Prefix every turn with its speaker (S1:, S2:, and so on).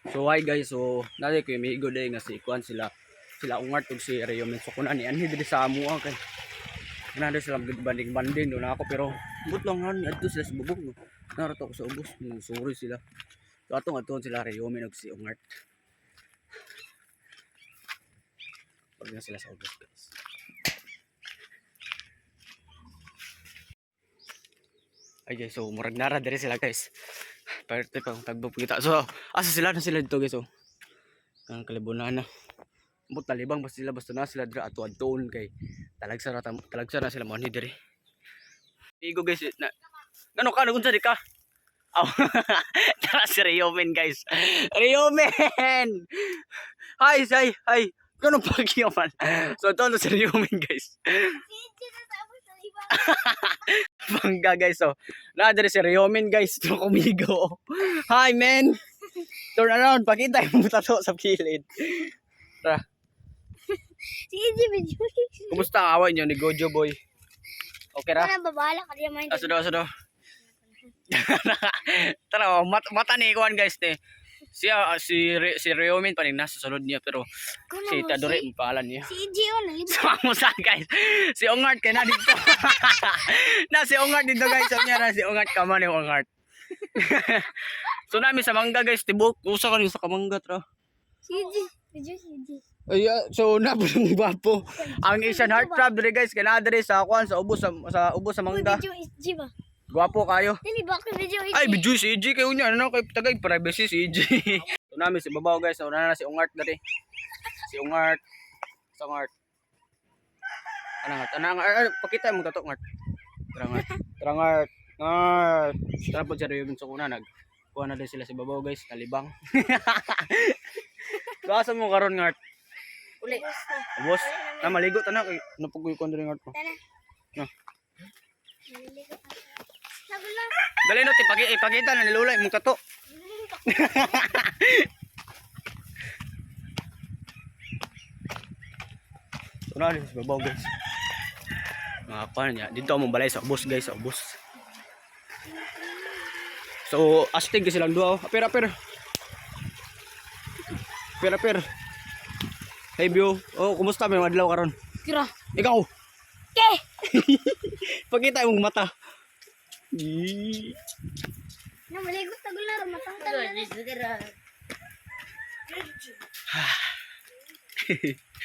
S1: So hi guys, so nari ko may day nga si kuan sila ungart ug si Reyomen. So kunan ni anhi diri sa amo kay nando sila banding do na ako pero but lang han adto sila sa bubog. Narato ko sa ubos, suri sila. So atong sila Reyomen ug si ungart. Pag na sila sa ubos guys. Ay guys, so murag nara diri sila guys. Parte pa tagbo kita. So asa sila na sila dito guys. So ang kalibunan na. But talibang basta na sila dira ato-adtoon kay talagsa na sila mo ni diri. Igo guys na. Ngano ka nagunsa di ka? Aw. Tara si Reyomen guys. Reyomen. Hi. Ngano pagyo man. So to si Reyomen guys. Bangga guys, so na diri si Reyomen guys, to kumigo. Hi man. Turn around, pakita yung tato sa kilid. Tara. Kumusta ang away niyo ni Gojo boy? Okay ra?
S2: Tara babala ka diyan man.
S1: Asudo. Tara, mata ni kuan guys ni. Siya si Reyomen pa rin nasa sulod niya pero si Tadore ang pangalan niya.
S2: Si Gio na libo.
S1: Sama sa guys. Si Ongart kay na dito. Na si Ongart dito guys. Sabi niya na si Ongart ka man yung Ongart. So namin sa mangga guys, tibok. Usa ka rin sa kamangga tra.
S2: Si Gio.
S1: Ay, so napulong gwapo. Ang Asian Heart Crab dire guys, kay na dire sa kuan sa ubos sa mangga.
S2: Video is G ba?
S1: Gwapo kayo.
S2: Dili ba ka video is?
S1: Ay, video si EJ kayo niya. Ano kay tagay privacy si EJ. So namin si babaw guys. So na si Ongart dali. Si Ongart. Sa Ongart. Anang pakita mo tato Ongart. Ongart. Tara po siya rin sa kuna kuha na din sila si babaw guys. Talibang. So asa mo karon Ongart?
S2: Uli.
S1: Ubos. Na maligo ta na kay napugoy ko ndiri Ongart mo.
S2: Tara.
S1: No.
S2: Maliligo ka. Sabi na.
S1: Dali no ipakita na nilulay mo tato. So na din si babaw guys. Makakuha niya. Dito mo balay sa ubos guys, sa ubos. So astig kasi lang duwa. Apir. Hey Bio. Oh, kumusta may madlaw karon?
S2: Kira.
S1: Ikaw.
S2: Ke.
S1: Pakita imong mata.
S2: Na maligo tagol na matangtang na.